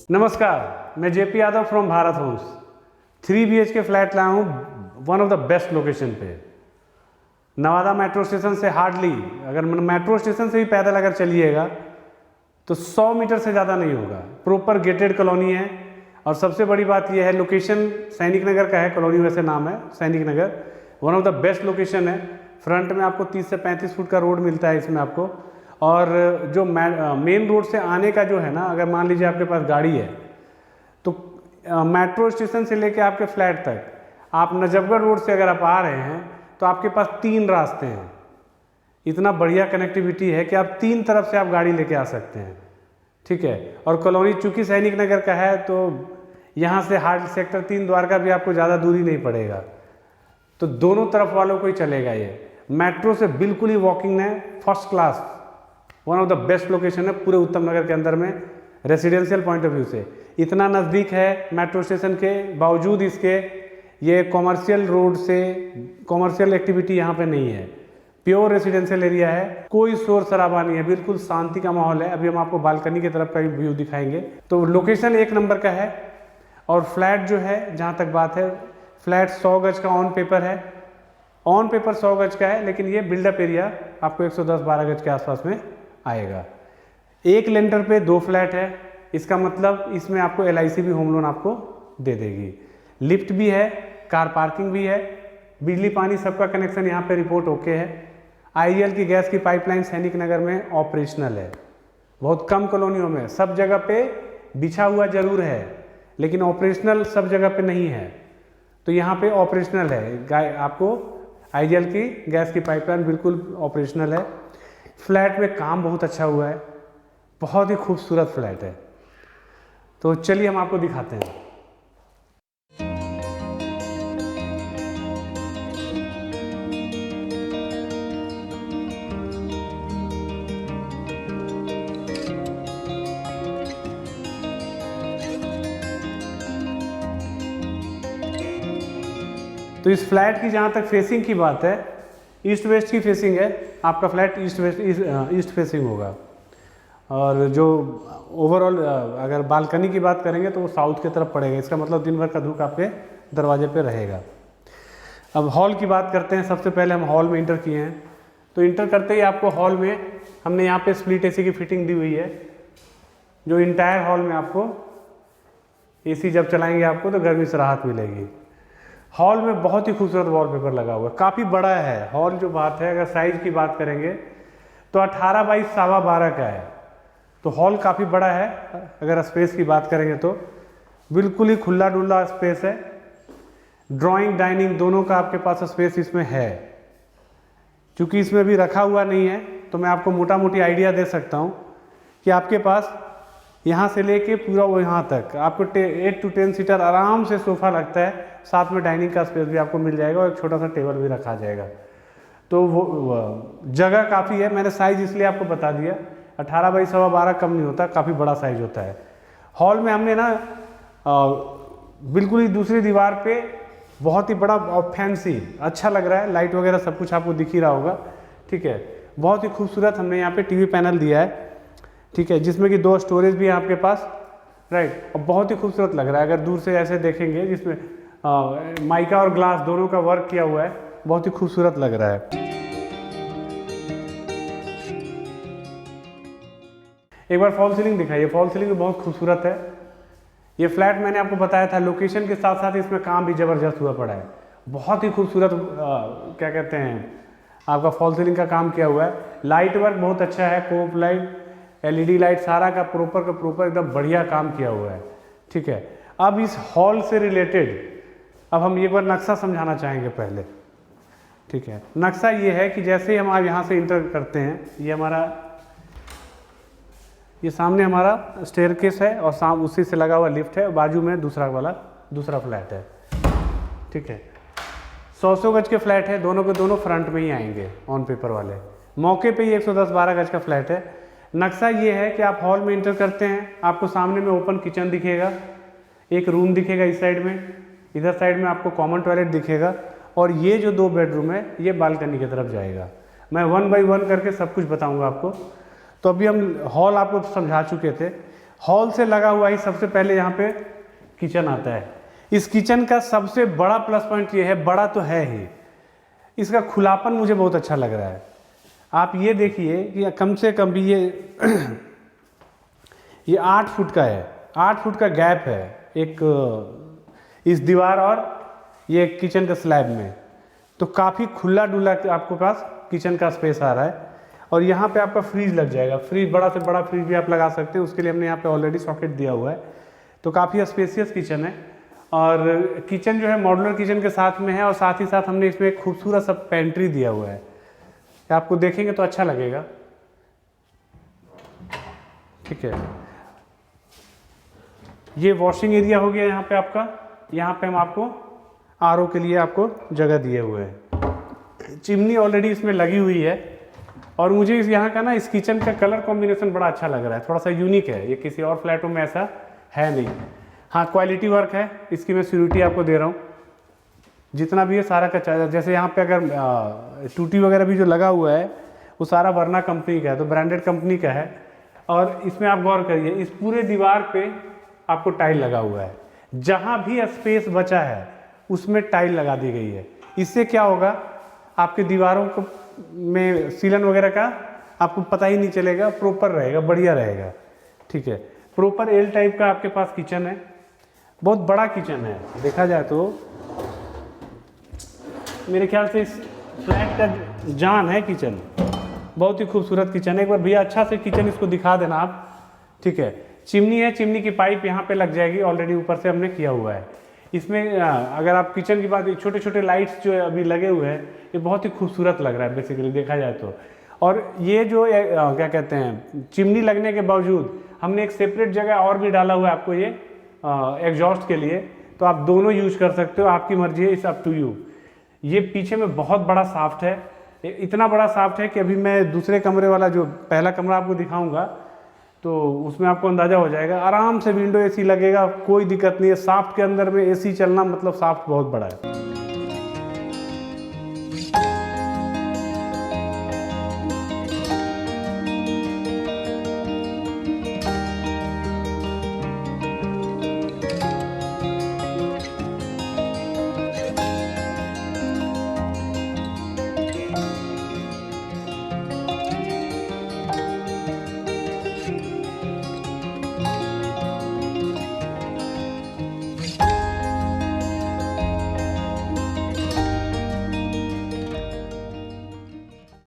नमस्कार, मैं JP Yadav from Bharat Homes. 3 BHK flat लाया हूँ one of the best location पे। नवादा मेट्रो स्टेशन से हार्डली, अगर मेट्रो स्टेशन से ही पैदल अगर चलिएगा तो 100 मीटर से ज़्यादा नहीं होगा। प्रॉपर गेटेड कॉलोनी है और सबसे बड़ी बात यह है लोकेशन सैनिक नगर का है, कॉलोनी वैसे नाम है Sainik Nagar. One of the best location है। फ्रंट में आपको 30 से 35 फुट का रोड मिलता है इसमें आपको। और जो मेन रोड से आने का जो है ना, अगर मान लीजिए आपके पास गाड़ी है तो मेट्रो स्टेशन से लेके आपके फ्लैट तक, आप नजफगढ़ रोड से अगर आप आ रहे हैं तो आपके पास 3 रास्ते हैं। इतना बढ़िया कनेक्टिविटी है कि आप 3 तरफ से आप गाड़ी लेके आ सकते हैं, ठीक है। और कॉलोनी चूँकि सैनिक नगर का है तो यहाँ से हार्ड सेक्टर 3 द्वारका भी आपको ज़्यादा दूरी नहीं पड़ेगा, तो दोनों तरफ वालों को ही चलेगा। ये मेट्रो से बिल्कुल ही वॉकिंग है, first class, one of the best location है पूरे उत्तम नगर के अंदर में रेसिडेंशियल पॉइंट ऑफ व्यू से। इतना नज़दीक है मेट्रो स्टेशन के बावजूद इसके ये कॉमर्शियल रोड से कॉमर्शियल एक्टिविटी यहाँ पे नहीं है। प्योर रेसिडेंशियल एरिया है, कोई शोर शराबा नहीं है, बिल्कुल शांति का माहौल है। अभी हम आपको बालकनी की तरफ का व्यू दिखाएंगे। तो लोकेशन 1 नंबर का है। और फ्लैट जो है, जहाँ तक बात है, फ्लैट 100 गज का ऑन पेपर है। ऑन पेपर 100 गज का है, लेकिन ये बिल्डअप एरिया आपको 110-12 गज के आसपास में आएगा। 1 लेंटर पे 2 फ्लैट है। इसका मतलब इसमें आपको LIC भी होम लोन आपको दे देगी। लिफ्ट भी है, कार पार्किंग भी है, बिजली पानी सबका कनेक्शन यहाँ पे रिपोर्ट ओके है। IGL की गैस की पाइपलाइन सैनिक नगर में ऑपरेशनल है। बहुत कम कॉलोनियों में, सब जगह पे बिछा हुआ जरूर है लेकिन ऑपरेशनल सब जगह पे नहीं है, तो यहाँ पे ऑपरेशनल है। आपको IGL की गैस की पाइपलाइन बिल्कुल ऑपरेशनल है। फ्लैट में काम बहुत अच्छा हुआ है, बहुत ही खूबसूरत फ्लैट है। तो चलिए हम आपको दिखाते हैं। तो इस फ्लैट की जहाँ तक फेसिंग की बात है, ईस्ट वेस्ट की फेसिंग है। आपका फ्लैट ईस्ट फेसिंग होगा। और जो ओवरऑल अगर बालकनी की बात करेंगे तो वो साउथ की तरफ पड़ेगा। इसका मतलब दिन भर का धूप आपके दरवाजे पे रहेगा। अब हॉल की बात करते हैं। सबसे पहले हम हॉल में इंटर किए हैं, तो इंटर करते ही आपको हॉल में हमने यहाँ पे स्प्लिट AC की फिटिंग दी हुई है, जो इंटायर हॉल में आपको AC जब चलाएंगे आपको तो गर्मी से राहत मिलेगी। हॉल में बहुत ही खूबसूरत वॉलपेपर लगा हुआ है, काफ़ी बड़ा है हॉल। जो बात है, अगर साइज़ की बात करेंगे तो 18 बाई 12.25 का है, तो हॉल काफ़ी बड़ा है। अगर स्पेस की बात करेंगे तो बिल्कुल ही खुला डुल्ला स्पेस है। ड्राइंग डाइनिंग दोनों का आपके पास स्पेस इसमें है। क्योंकि इसमें भी रखा हुआ नहीं है तो मैं आपको मोटा मोटी आइडिया दे सकता हूँ कि आपके पास यहाँ से लेके पूरा वो यहाँ तक आपको 8 to 10 सीटर आराम से सोफ़ा लगता है। साथ में डाइनिंग का स्पेस भी आपको मिल जाएगा और एक छोटा सा टेबल भी रखा जाएगा। तो वो जगह काफ़ी है। मैंने साइज़ इसलिए आपको बता दिया, 18 बाई 12.25 कम नहीं होता, काफ़ी बड़ा साइज होता है। हॉल में हमने ना बिल्कुल ही दूसरी दीवार पे बहुत ही बड़ा और फैंसी अच्छा लग रहा है, लाइट वगैरह सब कुछ आपको दिख ही रहा होगा, ठीक है। बहुत ही खूबसूरत हमने यहाँ पे TV पैनल दिया है, ठीक है, जिसमें कि 2 स्टोरेज भी है आपके पास, राइट। और बहुत ही खूबसूरत लग रहा है। अगर दूर से ऐसे देखेंगे, जिसमें माइका और ग्लास दोनों का वर्क किया हुआ है, बहुत ही खूबसूरत लग रहा है। एक बार फॉल सीलिंग दिखाइए। फॉल सीलिंग भी बहुत खूबसूरत है। ये फ्लैट मैंने आपको बताया था, लोकेशन के साथ साथ इसमें काम भी ज़बरदस्त हुआ पड़ा है। बहुत ही खूबसूरत क्या कहते हैं, आपका फॉल सीलिंग का काम किया हुआ है। लाइट वर्क बहुत अच्छा है, कोप लाइट, LED लाइट, सारा का प्रॉपर एकदम बढ़िया काम किया हुआ है, ठीक है। अब इस हॉल से रिलेटेड अब हम एक बार नक्शा समझाना चाहेंगे पहले, ठीक है। नक्शा ये है कि जैसे ही हम आप यहाँ से इंटर करते हैं, ये सामने हमारा स्टेयरकेस है और उसी से लगा हुआ लिफ्ट है, और बाजू में दूसरा फ्लैट है, ठीक है। 100 गज के फ्लैट है, दोनों के दोनों फ्रंट में ही आएंगे ऑन पेपर वाले। मौके पे ही 110-12 गज का फ्लैट है। नक्शा ये है कि आप हॉल में इंटर करते हैं, आपको सामने में ओपन किचन दिखेगा, एक रूम दिखेगा इस साइड में, इधर साइड में आपको कॉमन टॉयलेट दिखेगा, और ये जो 2 बेडरूम है ये बालकनी की तरफ जाएगा। मैं 1 by 1 करके सब कुछ बताऊंगा आपको। तो अभी हम हॉल आपको समझा चुके थे। हॉल से लगा हुआ ही सबसे पहले यहाँ पे किचन आता है। इस किचन का सबसे बड़ा प्लस पॉइंट ये है, बड़ा तो है ही, इसका खुलापन मुझे बहुत अच्छा लग रहा है। आप ये देखिए कि कम से कम भी ये 8 फुट का है, 8 फुट का गैप है एक इस दीवार और ये किचन का स्लैब में, तो काफ़ी खुला डुला आपके पास किचन का स्पेस आ रहा है। और यहाँ पे आपका फ्रीज लग जाएगा, फ्रीज बड़ा से बड़ा फ्रीज भी आप लगा सकते हैं, उसके लिए हमने यहाँ पे ऑलरेडी सॉकेट दिया हुआ है। तो काफ़ी स्पेसियस किचन है और किचन जो है मॉड्यूलर किचन के साथ में है और साथ ही साथ हमने इसमें एक खूबसूरत सा पेंट्री दिया हुआ है, आपको देखेंगे तो अच्छा लगेगा। ठीक है, ये वॉशिंग एरिया हो गया यहाँ पे आपका। यहाँ पे हम आपको आरओ के लिए आपको जगह दिए हुए हैं। चिमनी ऑलरेडी इसमें लगी हुई है और मुझे इस यहाँ का ना इस किचन का कलर कॉम्बिनेशन बड़ा अच्छा लग रहा है, थोड़ा सा यूनिक है, ये किसी और फ्लैटों में ऐसा है नहीं। हाँ, क्वालिटी वर्क है, इसकी मैं सिक्योरिटी आपको दे रहा हूँ। जितना भी है सारा का चार्जर, जैसे यहाँ पे अगर टूटी वगैरह भी जो लगा हुआ है वो सारा वर्ना कंपनी का है, तो ब्रांडेड कंपनी का है। और इसमें आप गौर करिए, इस पूरे दीवार पे आपको टाइल लगा हुआ है, जहाँ भी स्पेस बचा है उसमें टाइल लगा दी गई है। इससे क्या होगा, आपके दीवारों को में सीलन वगैरह का आपको पता ही नहीं चलेगा, प्रॉपर रहेगा, बढ़िया रहेगा। ठीक है, प्रॉपर एल टाइप का आपके पास किचन है, बहुत बड़ा किचन है। देखा जाए तो मेरे ख्याल से इस फ्लैट का जान है किचन, बहुत ही खूबसूरत किचन है। एक बार भैया अच्छा से किचन इसको दिखा देना आप। ठीक है, चिमनी है, चिमनी की पाइप यहाँ पे लग जाएगी, ऑलरेडी ऊपर से हमने किया हुआ है। इसमें अगर आप किचन की बात, छोटे छोटे लाइट्स जो अभी लगे हुए हैं, ये बहुत ही खूबसूरत लग रहा है बेसिकली देखा जाए तो। और ये जो क्या कहते हैं, चिमनी लगने के बावजूद हमने एक सेपरेट जगह और भी डाला हुआ है आपको ये एग्जॉस्ट के लिए, तो आप दोनों यूज कर सकते हो, आपकी मर्जी है, इट्स अप टू यू। ये पीछे में बहुत बड़ा साफ्ट है, इतना बड़ा साफ्ट है कि अभी मैं दूसरे कमरे वाला जो पहला कमरा आपको दिखाऊंगा तो उसमें आपको अंदाज़ा हो जाएगा। आराम से विंडो एसी लगेगा, कोई दिक्कत नहीं है। साफ्ट के अंदर में एसी चलना मतलब साफ्ट बहुत बड़ा है।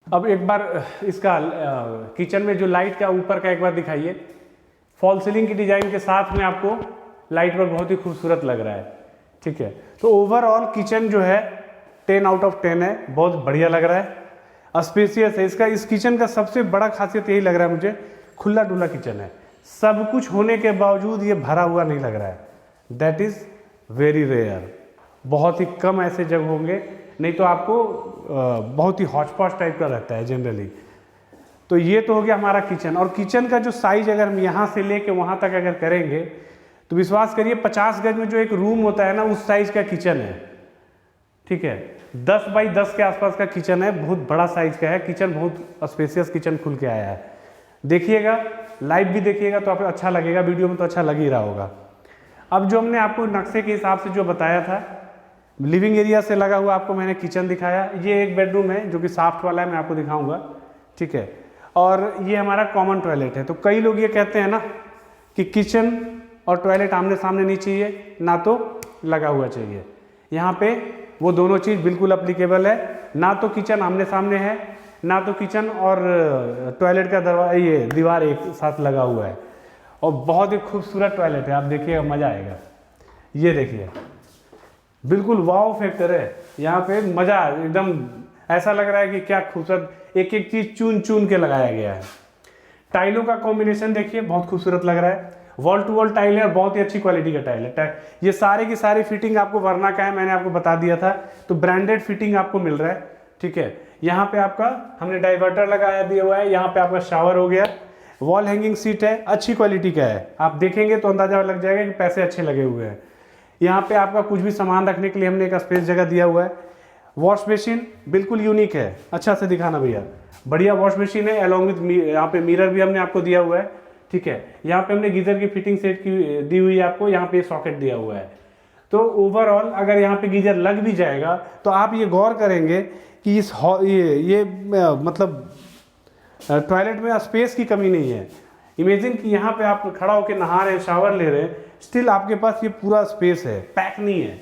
अब एक बार इसका किचन में जो लाइट का ऊपर का एक बार दिखाइए। फॉल सीलिंग की डिजाइन के साथ में आपको लाइट वर्क बहुत ही खूबसूरत लग रहा है। ठीक है, तो ओवरऑल किचन जो है 10 आउट ऑफ 10 है, बहुत बढ़िया लग रहा है, स्पेसियस है। इसका इस किचन का सबसे बड़ा खासियत यही लग रहा है मुझे, खुला डुला किचन है। सब कुछ होने के बावजूद ये भरा हुआ नहीं लग रहा है, दैट इज़ वेरी रेयर। बहुत ही कम ऐसे जगह होंगे, नहीं तो आपको बहुत ही हॉचपॉच टाइप का रहता है जनरली। तो ये तो हो गया हमारा किचन। और किचन का जो साइज अगर हम यहाँ से लेके वहाँ तक अगर करेंगे तो विश्वास करिए 50 गज में जो एक रूम होता है ना, उस साइज का किचन है। ठीक है, 10 बाई 10 के आसपास का किचन है, बहुत बड़ा साइज का है किचन, बहुत स्पेसियस किचन खुल के आया है। देखिएगा, लाइव भी देखिएगा तो आपको अच्छा लगेगा, वीडियो में तो अच्छा लग ही रहा होगा। अब जो हमने आपको नक्शे के हिसाब से जो बताया था, लिविंग एरिया से लगा हुआ आपको मैंने किचन दिखाया। ये एक बेडरूम है जो कि साफ्ट वाला है, मैं आपको दिखाऊंगा। ठीक है, और ये हमारा कॉमन टॉयलेट है। तो कई लोग ये कहते हैं ना कि किचन और टॉयलेट आमने सामने नहीं चाहिए, ना तो लगा हुआ चाहिए। यहाँ पे वो दोनों चीज़ बिल्कुल अप्लीकेबल है, ना तो किचन आमने सामने है, ना तो किचन और टॉयलेट का दरवाजा ये दीवार एक साथ लगा हुआ है। और बहुत ही खूबसूरत टॉयलेट है, आप देखिएगा मज़ा आएगा। ये देखिए, बिल्कुल वाव फैक्टर है यहाँ पे, मज़ा एकदम ऐसा लग रहा है कि क्या खूबसूरत, एक एक चीज़ चुन चुन के लगाया गया है। टाइलों का कॉम्बिनेशन देखिए, बहुत खूबसूरत लग रहा है। वॉल टू वॉल टाइल है, बहुत ही अच्छी क्वालिटी का टाइल है। ये सारे की सारी फिटिंग आपको वर्ना का है, मैंने आपको बता दिया था, तो ब्रांडेड फिटिंग आपको मिल रहा है। ठीक है, यहाँ पे आपका हमने डाइवर्टर लगाया दिया हुआ है, यहाँ पे आपका शावर हो गया, वॉल हैंगिंग सीट है, अच्छी क्वालिटी का है। आप देखेंगे तो अंदाजा लग जाएगा कि पैसे अच्छे लगे हुए हैं। यहाँ पे आपका कुछ भी सामान रखने के लिए हमने एक स्पेस जगह दिया हुआ है। वॉश बेसिन बिल्कुल यूनिक है, अच्छा से दिखाना भैया, बढ़िया वॉश बेसिन है। अलॉन्ग विथ यहाँ पे मिरर भी हमने आपको दिया हुआ है। ठीक है। यहाँ पे हमने गीजर की फिटिंग सेट की दी हुई है आपको, यहाँ पे सॉकेट दिया हुआ है। तो ओवरऑल अगर यहाँ पे गीजर लग भी जाएगा तो आप ये गौर करेंगे कि इस मतलब टॉयलेट में स्पेस की कमी नहीं है। इमेजिन कि यहाँ पे आप खड़ा होकर नहा रहे हैं, शावर ले रहे हैं, स्टिल आपके पास ये पूरा स्पेस है, पैक नहीं है।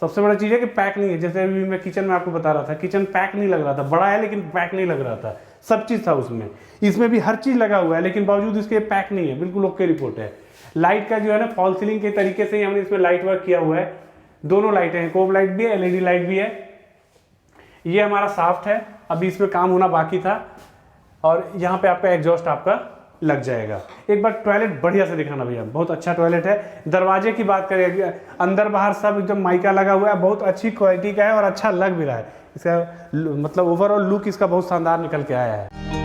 सबसे बड़ा चीज़ है कि पैक नहीं है। जैसे अभी मैं किचन में आपको बता रहा था, किचन पैक नहीं लग रहा था, बड़ा है लेकिन पैक नहीं लग रहा था, सब चीज़ था उसमें। इसमें भी हर चीज़ लगा हुआ है लेकिन बावजूद इसके पैक नहीं है, बिल्कुल ओके रिपोर्ट है। लाइट का जो है ना, फॉल सीलिंग के तरीके से ही हमने इसमें लाइट वर्क किया हुआ है। दोनों लाइटें हैं, कोब लाइट भी है, LED लाइट भी है। ये हमारा साफ्ट है, अभी इसमें काम होना बाकी था। और यहाँ पे आपका एग्जॉस्ट आपका लग जाएगा। एक बार टॉयलेट बढ़िया से दिखाना भैया, बहुत अच्छा टॉयलेट है। दरवाजे की बात करें, अंदर बाहर सब एकदम माइका लगा हुआ है, बहुत अच्छी क्वालिटी का है और अच्छा लग भी रहा है। इसका मतलब ओवरऑल लुक इसका बहुत शानदार निकल के आया है।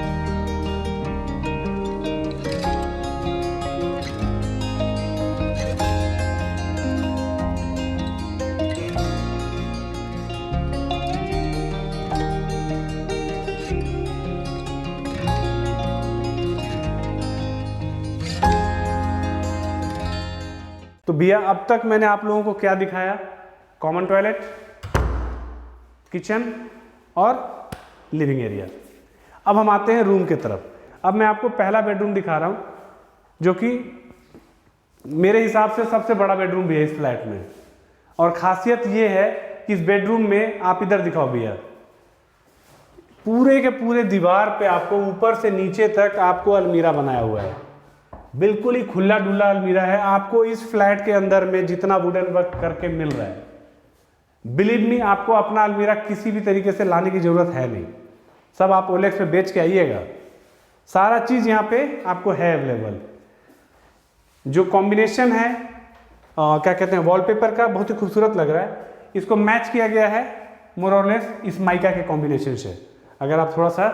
तो भैया अब तक मैंने आप लोगों को क्या दिखाया? कॉमन टॉयलेट, किचन और लिविंग एरिया। अब हम आते हैं रूम की तरफ। अब मैं आपको पहला बेडरूम दिखा रहा हूँ, जो कि मेरे हिसाब से सबसे बड़ा बेडरूम भी है इस फ्लैट में। और खासियत ये है कि इस बेडरूम में आप इधर दिखाओ भैया, पूरे के पूरे दीवार पे आपको ऊपर से नीचे तक आपको अलमीरा बनाया हुआ है। बिल्कुल ही खुला डुल्ला अलमीरा है। आपको इस फ्लैट के अंदर में जितना वुडन वर्क करके मिल रहा है, बिलीव मी, आपको अपना अलमीरा किसी भी तरीके से लाने की जरूरत है नहीं। सब आप ओलेक्स पे बेच के आइएगा, सारा चीज यहाँ पे आपको है अवेलेबल। जो कॉम्बिनेशन है क्या कहते हैं, वॉलपेपर का, बहुत ही खूबसूरत लग रहा है। इसको मैच किया गया है मोर और लेस इस माइका के कॉम्बिनेशन से, अगर आप थोड़ा सा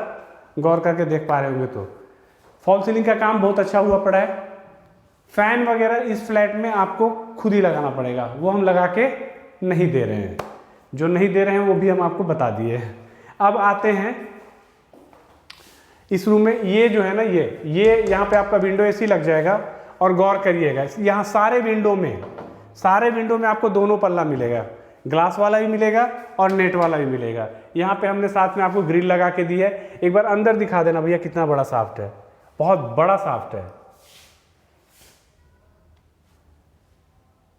गौर करके देख पा रहे होंगे तो। फॉल सीलिंग का काम बहुत अच्छा हुआ पड़ा है। फैन वगैरह इस फ्लैट में आपको खुद ही लगाना पड़ेगा, वो हम लगा के नहीं दे रहे हैं। जो नहीं दे रहे हैं वो भी हम आपको बता दिए। अब आते हैं इस रूम में। ये जो है ना, ये यहाँ पे आपका विंडो एसी लग जाएगा। और गौर करिएगा, यहाँ सारे विंडो में आपको दोनों पल्ला मिलेगा, ग्लास वाला भी मिलेगा और नेट वाला भी मिलेगा। यहाँ पे हमने साथ में आपको ग्रिल लगा के दी है। एक बार अंदर दिखा देना भैया, कितना बड़ा साफ्ट है, बहुत बड़ा साफ्ट है।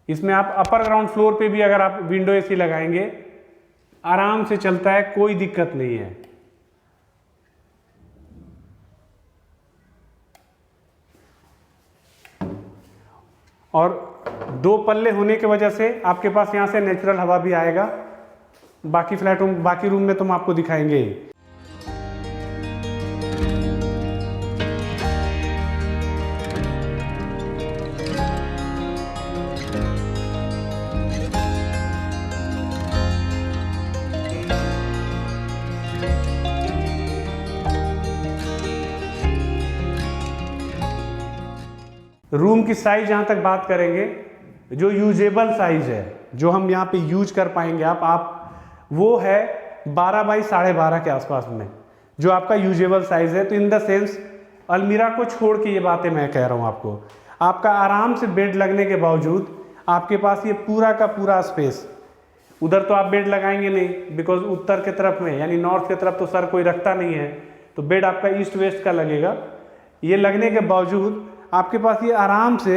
इसमें आप अपर ग्राउंड फ्लोर पे भी अगर आप विंडो एसी लगाएंगे, आराम से चलता है, कोई दिक्कत नहीं है। और दो पल्ले होने की वजह से आपके पास यहां से नेचुरल हवा भी आएगा। बाकी रूम में तो हम आपको दिखाएंगे ही। रूम की साइज जहाँ तक बात करेंगे, जो यूजेबल साइज है, जो हम यहाँ पे यूज कर पाएंगे आप वो है 12 बाई 12.5 के आसपास में, जो आपका यूजेबल साइज है। तो इन द सेंस अलमीरा को छोड़ के ये बातें मैं कह रहा हूँ आपको, आपका आराम से बेड लगने के बावजूद आपके पास ये पूरा का पूरा स्पेस। उधर तो आप बेड लगाएंगे नहीं, बिकॉज उत्तर के तरफ में यानी नॉर्थ की तरफ तो सर कोई रखता नहीं है, तो बेड आपका ईस्ट वेस्ट का लगेगा। ये लगने के बावजूद आपके पास ये आराम से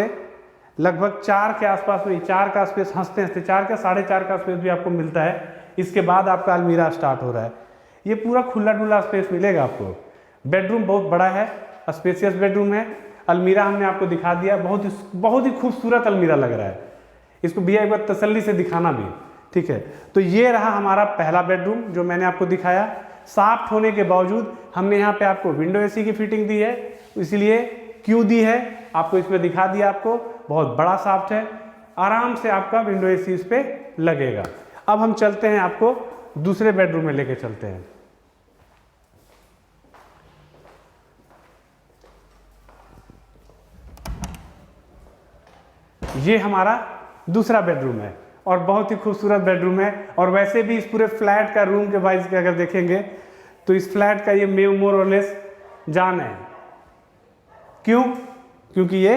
लगभग 4 के आसपास में, 4 का स्पेस हंसते हंसते 4 का 4.5 का स्पेस भी आपको मिलता है। इसके बाद आपका अलमीरा स्टार्ट हो रहा है। ये पूरा खुला डुला स्पेस मिलेगा आपको। बेडरूम बहुत बड़ा है, स्पेसियस बेडरूम है। अलमीरा हमने आपको दिखा दिया, बहुत ही खूबसूरत अलमीरा लग रहा है। इसको भैया एक बार तसल्ली से दिखाना भी, ठीक है। तो ये रहा हमारा पहला बेडरूम जो मैंने आपको दिखाया। साफ्ट होने के बावजूद हमने यहाँ पे आपको विंडो एसी की फिटिंग दी है, इसलिए क्यों दी है आपको इसमें दिखा दिया। आपको बहुत बड़ा साफ्ट है, आराम से आपका विंडो एसी इस पे लगेगा। अब हम चलते हैं, आपको दूसरे बेडरूम में लेके चलते हैं। ये हमारा दूसरा बेडरूम है और बहुत ही खूबसूरत बेडरूम है। और वैसे भी इस पूरे फ्लैट का रूम के वाइज के अगर देखेंगे तो इस फ्लैट का ये मोर और लेस जान है। क्यों? क्योंकि ये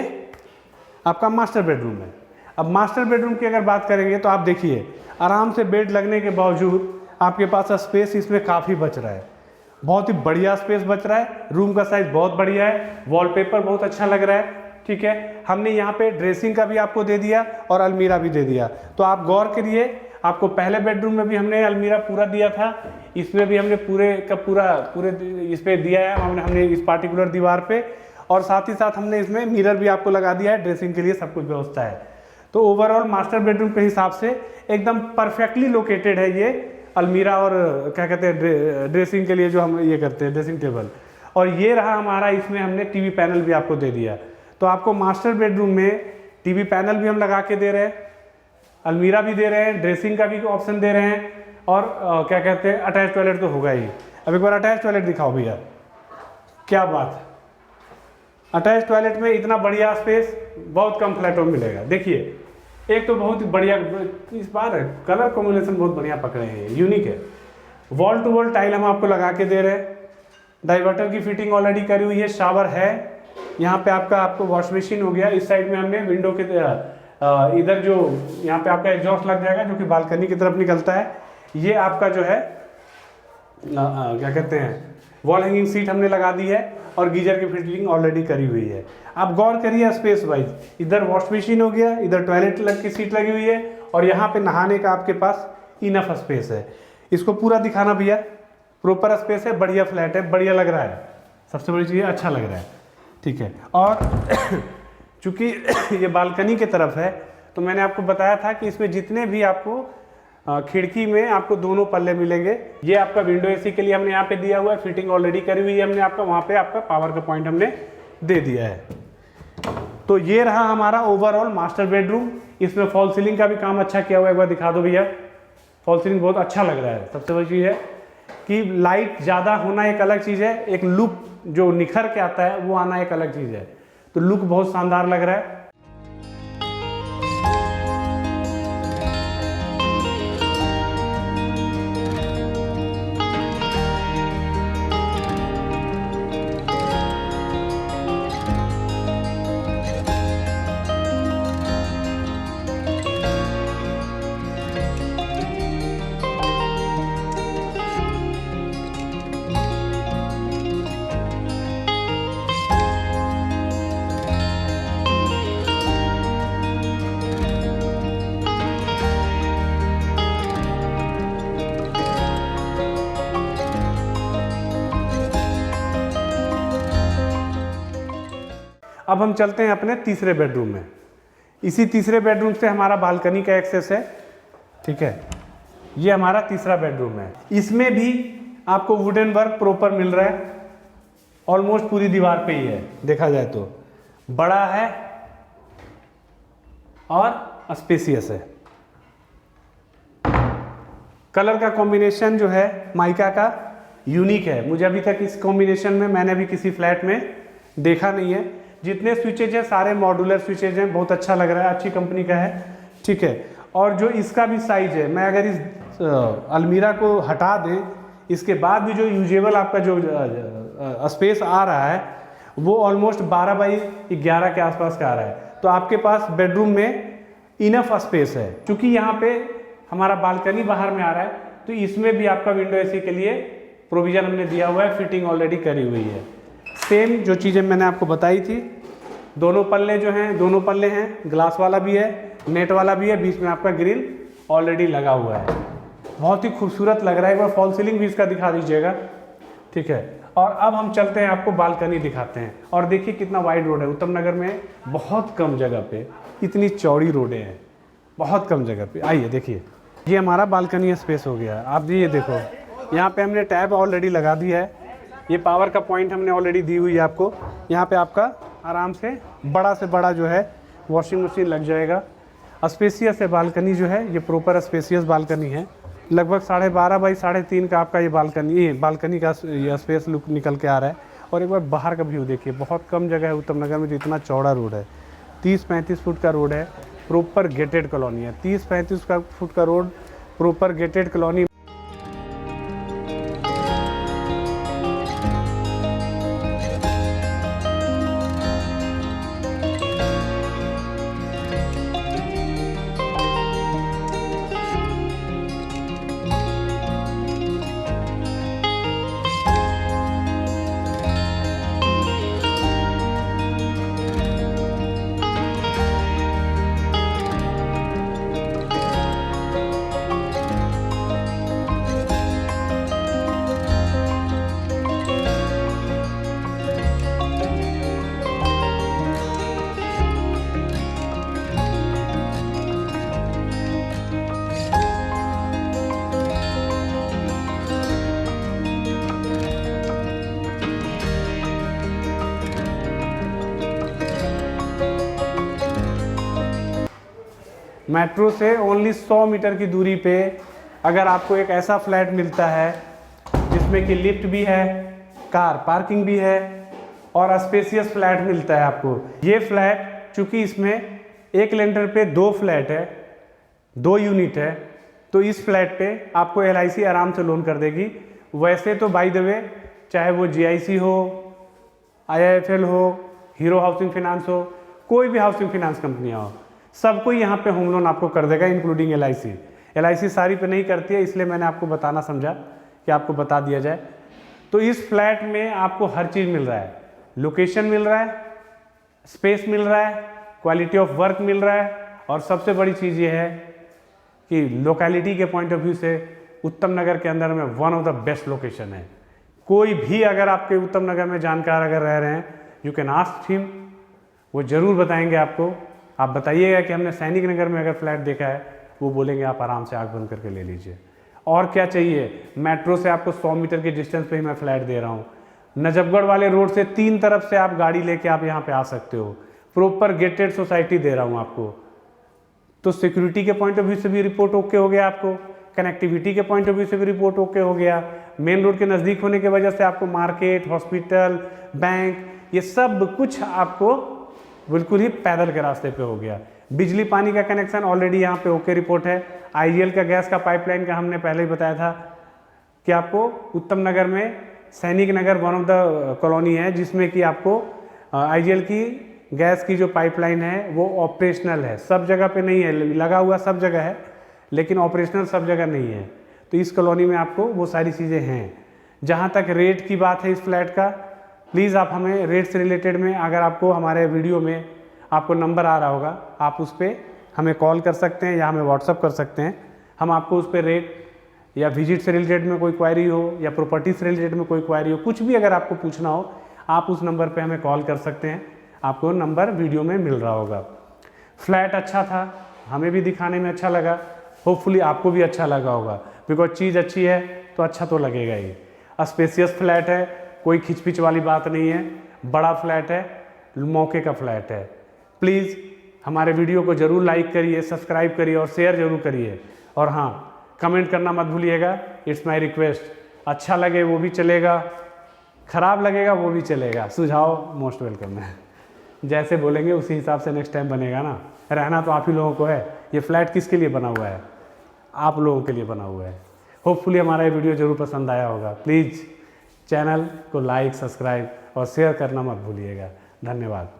आपका मास्टर बेडरूम है। अब मास्टर बेडरूम की अगर बात करेंगे तो आप देखिए आराम से बेड लगने के बावजूद आपके पास स्पेस इसमें काफ़ी बच रहा है, बहुत ही बढ़िया स्पेस बच रहा है। रूम का साइज बहुत बढ़िया है, वॉलपेपर बहुत अच्छा लग रहा है। ठीक है, हमने यहाँ पे ड्रेसिंग का भी आपको दे दिया और अलमीरा भी दे दिया। तो आप गौर करिए, आपको पहले बेडरूम में भी हमने अलमीरा पूरा दिया था, इसमें भी हमने पूरे इस पे दिया है हमने इस पार्टिकुलर दीवार पे, और साथ ही साथ हमने इसमें मिरर भी आपको लगा दिया है, ड्रेसिंग के लिए सब कुछ व्यवस्था है। तो ओवरऑल मास्टर बेडरूम के हिसाब से एकदम परफेक्टली लोकेटेड है ये अलमीरा और क्या कहते हैं ड्रेसिंग के लिए जो हम ये करते हैं ड्रेसिंग टेबल। और ये रहा हमारा, इसमें हमने टीवी पैनल भी आपको दे दिया। तो आपको मास्टर बेडरूम में टीवी पैनल भी हम लगा के दे रहे हैं, अलमीरा भी दे रहे हैं, ड्रेसिंग का भी ऑप्शन दे रहे हैं, और क्या कहते हैं अटैच टॉयलेट तो होगा ही। अब एक बार अटैच टॉयलेट दिखाओ भैया, क्या बात, अटैच टॉयलेट में इतना बढ़िया स्पेस बहुत कम फ्लैटों में मिलेगा। देखिए एक तो बहुत बढ़िया, इस बार कलर कॉम्बिनेशन बहुत बढ़िया पकड़े हैं, यूनिक है। वॉल टू वॉल टाइल हम आपको लगा के दे रहे हैं, डाइवर्टर की फिटिंग ऑलरेडी करी हुई है, शावर है, यहाँ पे आपको वॉश मशीन हो गया। इस साइड में हमने विंडो के इधर जो यहाँ पे आपका एग्जॉस्ट लग जाएगा जो कि बालकनी की तरफ निकलता है। ये आपका जो है क्या कहते हैं वॉल हैंगिंग सीट हमने लगा दी है, और गीजर की फिटिंग ऑलरेडी करी हुई है। आप गौर करिए स्पेस वाइज, इधर वॉश मशीन हो गया, इधर टॉयलेट की सीट लगी हुई है, और यहाँ पे नहाने का आपके पास इनफ स्पेस है। इसको पूरा दिखाना भैया, प्रॉपर स्पेस है, बढ़िया फ्लैट है, बढ़िया लग रहा है, सबसे बड़ी चीज़ अच्छा लग रहा है। ठीक है, और चूँकि ये बालकनी की तरफ है तो मैंने आपको बताया था कि इसमें जितने भी आपको खिड़की में आपको दोनों पल्ले मिलेंगे। ये आपका विंडो एसी के लिए हमने यहाँ पे दिया हुआ है, फिटिंग ऑलरेडी करी हुई है हमने आपका, वहाँ पे आपका पावर का पॉइंट हमने दे दिया है। तो ये रहा हमारा ओवरऑल मास्टर बेडरूम। इसमें फॉल सीलिंग का भी काम अच्छा किया हुआ है, एक बार दिखा दो भैया, फॉल सीलिंग बहुत अच्छा लग रहा है। सबसे बड़ी चीज़ है कि लाइट ज़्यादा होना एक अलग चीज़ है, एक लुक जो निखर के आता है वो आना एक अलग चीज़ है। तो लुक बहुत शानदार लग रहा है। अब हम चलते हैं अपने तीसरे बेडरूम में। इसी तीसरे बेडरूम से हमारा बालकनी का एक्सेस है। ठीक है, ये हमारा तीसरा बेडरूम है। इसमें भी आपको वुडन वर्क प्रॉपर मिल रहा है, ऑलमोस्ट पूरी दीवार पे ही है, देखा जाए तो बड़ा है और स्पेसियस है। कलर का कॉम्बिनेशन जो है माइका का यूनिक है, मुझे अभी तक इस कॉम्बिनेशन में मैंने भी किसी फ्लैट में देखा नहीं है। जितने स्विचेज हैं सारे मॉड्यूलर स्विचेज हैं, बहुत अच्छा लग रहा है, अच्छी कंपनी का है। ठीक है, और जो इसका भी साइज है, मैं अगर इस अलमीरा को हटा दें, इसके बाद भी जो यूजेबल आपका जो स्पेस आ रहा है वो ऑलमोस्ट 12 बाई 11 के आसपास का आ रहा है। तो आपके पास बेडरूम में इनफ स्पेस है। क्योंकि यहाँ पे हमारा बालकनी बाहर में आ रहा है तो इसमें भी आपका विंडो एसी के लिए प्रोविज़न हमने दिया हुआ है, फिटिंग ऑलरेडी करी हुई है। सेम जो चीज़ें मैंने आपको बताई थी, दोनों पल्ले जो हैं, दोनों पल्ले हैं, ग्लास वाला भी है, नेट वाला भी है, बीच में आपका ग्रिल ऑलरेडी लगा हुआ है, बहुत ही खूबसूरत लग रहा है। एक बार फॉल सीलिंग भी इसका दिखा दीजिएगा। ठीक है, और अब हम चलते हैं, आपको बालकनी दिखाते हैं। और देखिए कितना वाइड रोड है, उत्तम नगर में बहुत कम जगह पे इतनी चौड़ी रोडें हैं, बहुत कम जगह पे। आइए देखिए, ये हमारा बालकनी स्पेस हो गया। आप ये देखो, यहाँ पे हमने टैब ऑलरेडी लगा दिया है, ये पावर का पॉइंट हमने ऑलरेडी दी हुई है आपको। यहाँ पे आपका आराम से बड़ा जो है वॉशिंग मशीन लग जाएगा। स्पेसियस है बालकनी जो है, ये प्रॉपर स्पेसियस बालकनी है। लगभग 12.5 बाई 3.5 का आपका ये बालकनी का ये स्पेस लुक निकल के आ रहा है। और एक बार बाहर का व्यू देखिए, बहुत कम जगह है उत्तम नगर में, इतना चौड़ा रोड है, 30-35 फुट का रोड है, प्रॉपर गेटेड कॉलोनी है। 30-35 फुट का road, proper gated colony. Metro से ओनली 100 मीटर की दूरी पे अगर आपको एक ऐसा फ्लैट मिलता है जिसमें कि लिफ्ट भी है, कार पार्किंग भी है और स्पेसियस फ्लैट मिलता है आपको। ये फ्लैट चूंकि इसमें एक लेंटर पे 2 फ्लैट है, 2 यूनिट है, तो इस फ्लैट पे आपको LIC आराम से लोन कर देगी। वैसे तो बाय द वे चाहे वो GIC हो, IIFL हो, हीरो हाउसिंग फाइनेंस हो, कोई भी हाउसिंग फाइनेंस कंपनियाँ हो, सबको यहाँ पे होम लोन आपको कर देगा इंक्लूडिंग LIC सारी पे नहीं करती है, इसलिए मैंने आपको बताना समझा कि आपको बता दिया जाए। तो इस फ्लैट में आपको हर चीज़ मिल रहा है, लोकेशन मिल रहा है, स्पेस मिल रहा है, क्वालिटी ऑफ वर्क मिल रहा है और सबसे बड़ी चीज़ ये है कि लोकेलिटी के पॉइंट ऑफ व्यू से उत्तम नगर के अंदर में one of the best location है। कोई भी अगर आपके उत्तम नगर में जानकार अगर रह रहे हैं, यू कैन आस्क हिम, वो ज़रूर बताएंगे आपको। आप बताइएगा कि हमने सैनिक नगर में अगर फ्लैट देखा है, वो बोलेंगे आप आराम से आँख बंद करके ले लीजिए। और क्या चाहिए, मेट्रो से आपको 100 मीटर के डिस्टेंस पे ही मैं फ्लैट दे रहा हूँ। नजफगढ़ वाले रोड से 3 तरफ से आप गाड़ी लेके आप यहाँ पे आ सकते हो। प्रॉपर गेटेड सोसाइटी दे रहा हूँ आपको, तो सिक्योरिटी के पॉइंट ऑफ व्यू से भी रिपोर्ट ओके हो गया आपको, कनेक्टिविटी के पॉइंट ऑफ व्यू से भी रिपोर्ट ओके हो गया। मेन रोड के नज़दीक होने की वजह से आपको मार्केट, हॉस्पिटल, बैंक, ये सब कुछ आपको बिल्कुल ही पैदल के रास्ते पे हो गया। बिजली पानी का कनेक्शन ऑलरेडी यहाँ पे ओके रिपोर्ट है। IGL का गैस का पाइपलाइन का हमने पहले ही बताया था कि आपको उत्तम नगर में सैनिक Nagar one of the colony है जिसमें कि आपको IGL की गैस की जो पाइपलाइन है वो ऑपरेशनल है, सब जगह पे नहीं है, लगा हुआ सब जगह है लेकिन ऑपरेशनल सब जगह नहीं है। तो इस कॉलोनी में आपको वो सारी चीज़ें हैं। जहाँ तक रेट की बात है इस फ्लैट का, प्लीज़ आप हमें रेट से रिलेटेड में, अगर आपको हमारे वीडियो में आपको नंबर आ रहा होगा, आप उस पर हमें कॉल कर सकते हैं या हमें व्हाट्सअप कर सकते हैं। हम आपको उस पर रेट या विजिट से रिलेटेड में कोई क्वायरी हो या प्रॉपर्टी से रिलेटेड में कोई क्वायरी हो, कुछ भी अगर आपको पूछना हो, आप उस नंबर पे हमें कॉल कर सकते हैं। आपको नंबर वीडियो में मिल रहा होगा। फ्लैट अच्छा था, हमें भी दिखाने में अच्छा लगा, होपफुली आपको भी अच्छा लगा होगा, बिकॉज चीज़ अच्छी है तो अच्छा तो लगेगा ही। स्पेसियस फ्लैट है, कोई खिचपिच वाली बात नहीं है, बड़ा फ्लैट है, मौके का फ्लैट है। प्लीज़ हमारे वीडियो को ज़रूर लाइक करिए, सब्सक्राइब करिए और शेयर ज़रूर करिए। और हाँ, कमेंट करना मत भूलिएगा, इट्स माय रिक्वेस्ट। अच्छा लगे वो भी चलेगा, ख़राब लगेगा वो भी चलेगा, सुझाव मोस्ट वेलकम है। जैसे बोलेंगे उसी हिसाब से नेक्स्ट टाइम बनेगा ना। रहना तो आप ही लोगों को है, ये फ्लैट किसके लिए बना हुआ है, आप लोगों के लिए बना हुआ है। होपफुली हमारा ये वीडियो ज़रूर पसंद आया होगा। प्लीज़ चैनल को लाइक, सब्सक्राइब और शेयर करना मत भूलिएगा। धन्यवाद।